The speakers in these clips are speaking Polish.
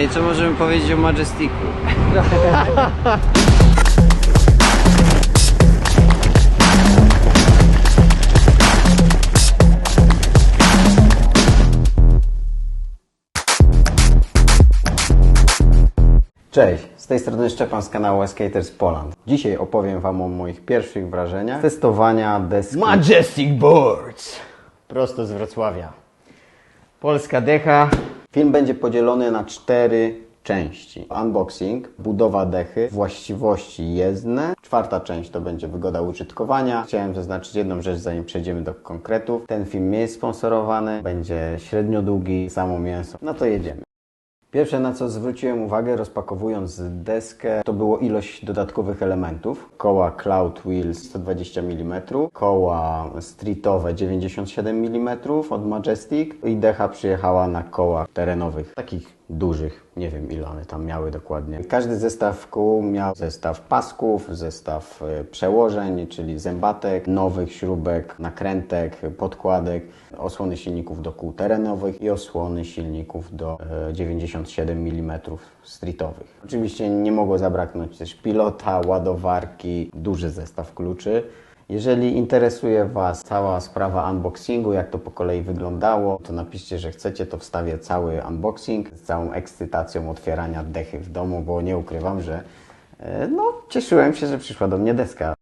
I co możemy powiedzieć o Majesticu? Cześć, z tej strony Szczepan z kanału Skaters Poland. Dzisiaj opowiem Wam o moich pierwszych wrażeniach testowania deski Majestic Boards! prosto z Wrocławia. Polska decha. Film będzie podzielony na 4 części. Unboxing, budowa dechy, właściwości jezdne. 4. część to będzie wygoda użytkowania. Chciałem zaznaczyć jedną rzecz, zanim przejdziemy do konkretów. Ten film nie jest sponsorowany, będzie średnio długi, samo mięso. No to jedziemy. Pierwsze, na co zwróciłem uwagę rozpakowując deskę, to było ilość dodatkowych elementów. Koła Cloud Wheels 120 mm, koła streetowe 97 mm od Majestic i decha przyjechała na kołach terenowych, takich dużych, nie wiem ile one tam miały dokładnie. Każdy zestaw kół miał zestaw pasków, zestaw przełożeń, czyli zębatek, nowych śrubek, nakrętek, podkładek, osłony silników do kół terenowych i osłony silników do 97 mm streetowych. Oczywiście nie mogło zabraknąć też pilota, ładowarki, duży zestaw kluczy. Jeżeli interesuje Was cała sprawa unboxingu, jak to po kolei wyglądało, to napiszcie, że chcecie, to wstawię cały unboxing z całą ekscytacją otwierania dechy w domu, bo nie ukrywam, że cieszyłem się, że przyszła do mnie deska.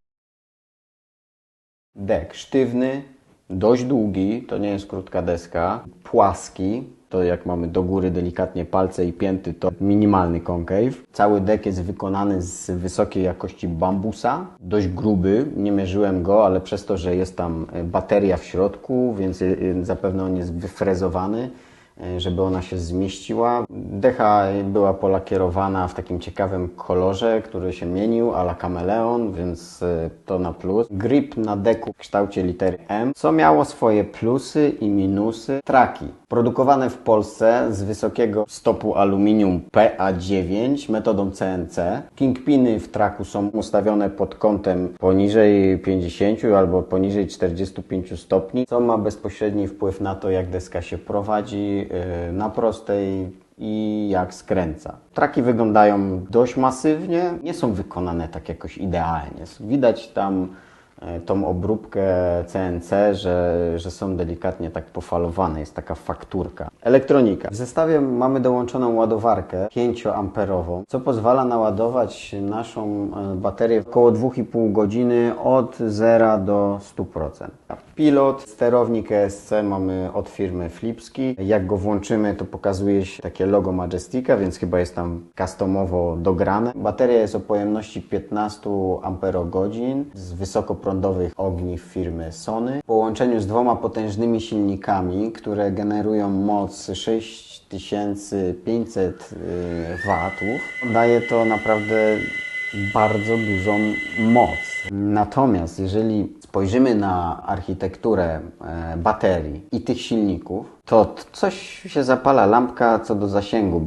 Dek sztywny, dość długi, to nie jest krótka deska, płaski. To jak mamy do góry delikatnie palce i pięty, to minimalny concave. Cały dek jest wykonany z wysokiej jakości bambusa. Dość gruby, nie mierzyłem go, ale przez to, że jest tam bateria w środku, więc zapewne on jest wyfrezowany, żeby ona się zmieściła. Decha była polakierowana w takim ciekawym kolorze, który się mienił, a la kameleon, więc to na plus. Grip na deku w kształcie litery M, co miało swoje plusy i minusy. Traki produkowane w Polsce z wysokiego stopu aluminium PA9 metodą CNC. Kingpiny w traku są ustawione pod kątem poniżej 50 albo poniżej 45 stopni, co ma bezpośredni wpływ na to, jak deska się prowadzi na prostej i jak skręca. Traki wyglądają dość masywnie, nie są wykonane tak jakoś idealnie. Widać tam tą obróbkę CNC, że są delikatnie tak pofalowane, jest taka fakturka. Elektronika. W zestawie mamy dołączoną ładowarkę 5-amperową, co pozwala naładować naszą baterię około 2,5 godziny od 0 do 100%. Pilot, sterownik ESC mamy od firmy Flipski. Jak go włączymy, to pokazuje się takie logo Majestica, więc chyba jest tam customowo dograne. Bateria jest o pojemności 15 Ah z wysokoprądowych ogniw firmy Sony. W połączeniu z 2 potężnymi silnikami, które generują moc 6500 W, daje to naprawdę bardzo dużą moc. Natomiast jeżeli spojrzymy na architekturę baterii i tych silników, to coś się zapala lampka co do zasięgu.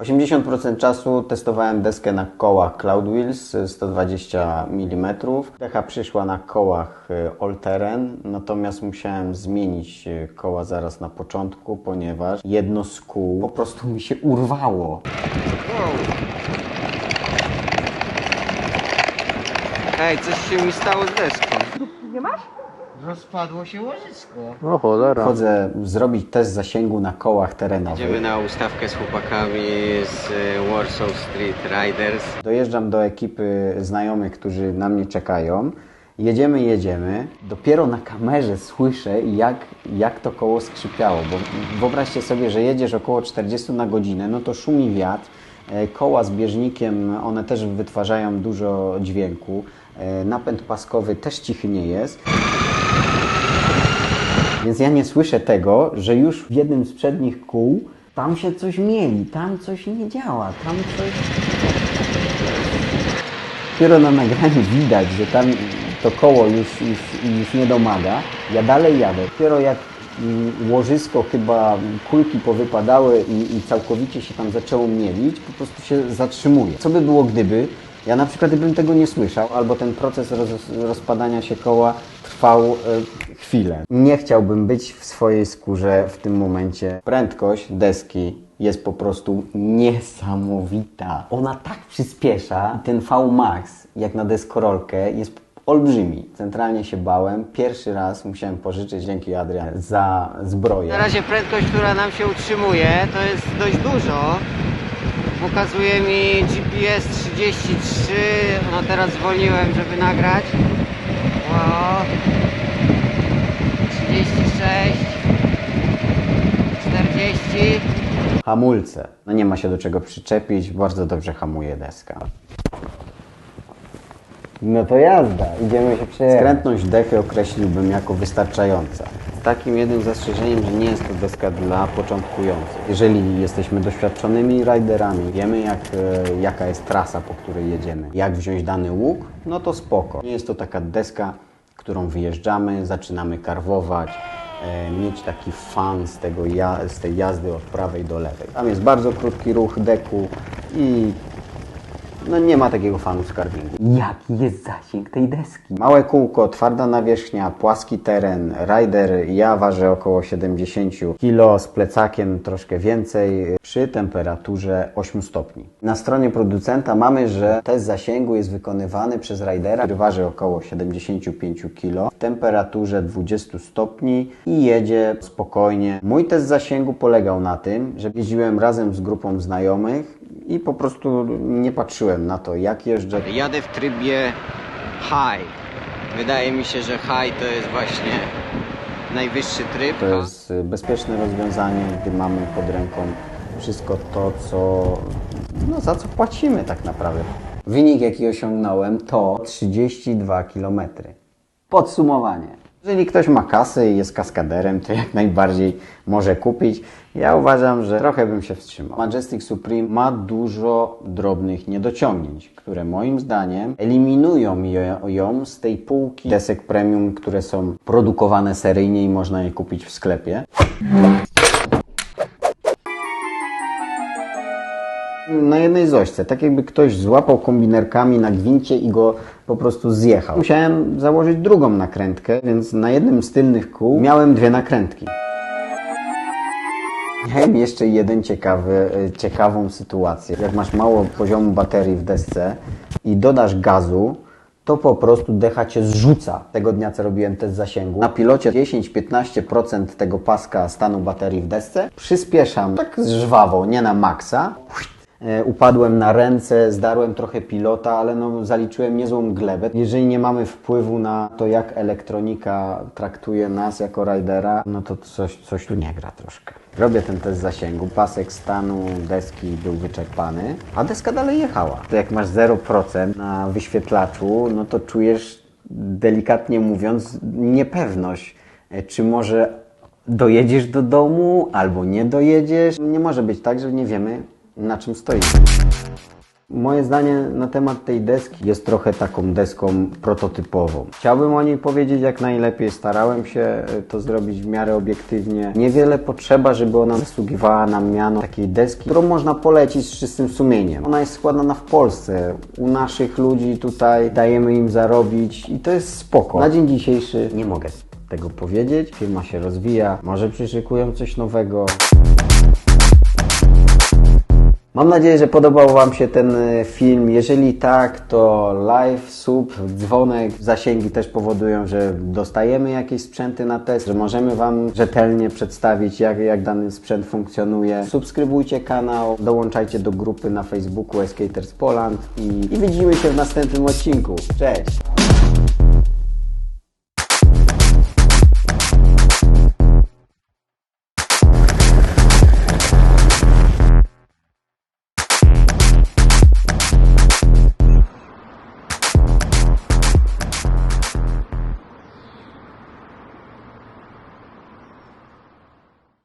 80% czasu testowałem deskę na kołach Cloud Wheels 120 mm. Decha przyszła na kołach All Terrain, natomiast musiałem zmienić koła zaraz na początku, ponieważ jedno z kół po prostu mi się urwało. Ej, coś się mi stało z deską. Nie masz? Rozpadło się łożysko. O cholera. Chodzę zrobić test zasięgu na kołach terenowych. Idziemy na ustawkę z chłopakami z Warsaw Street Riders. Dojeżdżam do ekipy znajomych, którzy na mnie czekają. Jedziemy. Dopiero na kamerze słyszę, jak to koło skrzypiało. Bo wyobraźcie sobie, że jedziesz około 40 na godzinę, no to szumi wiatr. Koła z bieżnikiem, one też wytwarzają dużo dźwięku. Napęd paskowy też cichy nie jest. Więc ja nie słyszę tego, że już w jednym z przednich kół tam się coś mieli, tam coś nie działa, tam coś... Dopiero na nagraniu widać, że tam to koło już nie domaga. Ja dalej jadę. Dopiero jak łożysko, chyba kulki powypadały i całkowicie się tam zaczęło mielić, po prostu się zatrzymuje. Co by było gdyby? Ja na przykład gdybym tego nie słyszał, albo ten proces rozpadania się koła trwał chwilę. Nie chciałbym być w swojej skórze w tym momencie. Prędkość deski jest po prostu niesamowita. Ona tak przyspiesza. Ten V-Max, jak na deskorolkę, jest olbrzymi. Centralnie się bałem. Pierwszy raz musiałem pożyczyć, dzięki Adrian, za zbroję. Na razie prędkość, która nam się utrzymuje, to jest dość dużo. Pokazuje mi GPS 33. No teraz zwolniłem, żeby nagrać. Wow. 36. 40. Hamulce. No nie ma się do czego przyczepić. Bardzo dobrze hamuje deska. No to jazda, idziemy się przejechać. Skrętność dechy określiłbym jako wystarczająca. Z takim jednym zastrzeżeniem, że nie jest to deska dla początkujących. Jeżeli jesteśmy doświadczonymi riderami, wiemy jaka jest trasa, po której jedziemy, jak wziąć dany łuk, no to spoko. Nie jest to taka deska, którą wyjeżdżamy, zaczynamy karwować, mieć taki fan z tej jazdy od prawej do lewej. Tam jest bardzo krótki ruch deku i no nie ma takiego fanu z carvingu. Jaki jest zasięg tej deski? Małe kółko, twarda nawierzchnia, płaski teren, rider, ja ważę około 70 kg, z plecakiem troszkę więcej, przy temperaturze 8 stopni. Na stronie producenta mamy, że test zasięgu jest wykonywany przez ridera, który waży około 75 kg, w temperaturze 20 stopni i jedzie spokojnie. Mój test zasięgu polegał na tym, że jeździłem razem z grupą znajomych i po prostu nie patrzyłem na to, jak jeżdżę. Jadę w trybie high. Wydaje mi się, że high to jest właśnie najwyższy tryb. To jest bezpieczne rozwiązanie, gdy mamy pod ręką wszystko to, za co płacimy tak naprawdę. Wynik, jaki osiągnąłem, to 32 km. Podsumowanie. Jeżeli ktoś ma kasę i jest kaskaderem, to jak najbardziej może kupić. Ja uważam, że trochę bym się wstrzymał. Majestic Supreme ma dużo drobnych niedociągnięć, które moim zdaniem eliminują ją z tej półki desek premium, które są produkowane seryjnie i można je kupić w sklepie. Na jednej zośce, tak jakby ktoś złapał kombinerkami na gwincie i go po prostu zjechał. Musiałem założyć drugą nakrętkę, więc na jednym z tylnych kół miałem dwie nakrętki. Miałem jeszcze ciekawą sytuację. Jak masz mało poziomu baterii w desce i dodasz gazu, to po prostu decha cię zrzuca. Tego dnia, co robiłem test zasięgu, na pilocie 10-15% tego paska stanu baterii w desce. Przyspieszam tak żwawo, nie na maksa. Upadłem na ręce, zdarłem trochę pilota, ale zaliczyłem niezłą glebę. Jeżeli nie mamy wpływu na to, jak elektronika traktuje nas jako ridera, no to coś tu nie gra troszkę. Robię ten test zasięgu, pasek stanu deski był wyczerpany, a deska dalej jechała. To jak masz 0% na wyświetlaczu, no to czujesz, delikatnie mówiąc, niepewność, czy może dojedziesz do domu, albo nie dojedziesz. Nie może być tak, że nie wiemy, na czym stoi. Moje zdanie na temat tej deski jest trochę taką deską prototypową. Chciałbym o niej powiedzieć jak najlepiej, starałem się to zrobić w miarę obiektywnie. Niewiele potrzeba, żeby ona zasługiwała na miano takiej deski, którą można polecić z czystym sumieniem. Ona jest składana w Polsce, u naszych ludzi tutaj, dajemy im zarobić i to jest spoko. Na dzień dzisiejszy nie mogę tego powiedzieć. Firma się rozwija, może przyszykują coś nowego. Mam nadzieję, że podobał Wam się ten film. Jeżeli tak, to like, sub, dzwonek, zasięgi też powodują, że dostajemy jakieś sprzęty na test, że możemy Wam rzetelnie przedstawić, jak dany sprzęt funkcjonuje. Subskrybujcie kanał, dołączajcie do grupy na Facebooku Skaters Poland i widzimy się w następnym odcinku. Cześć!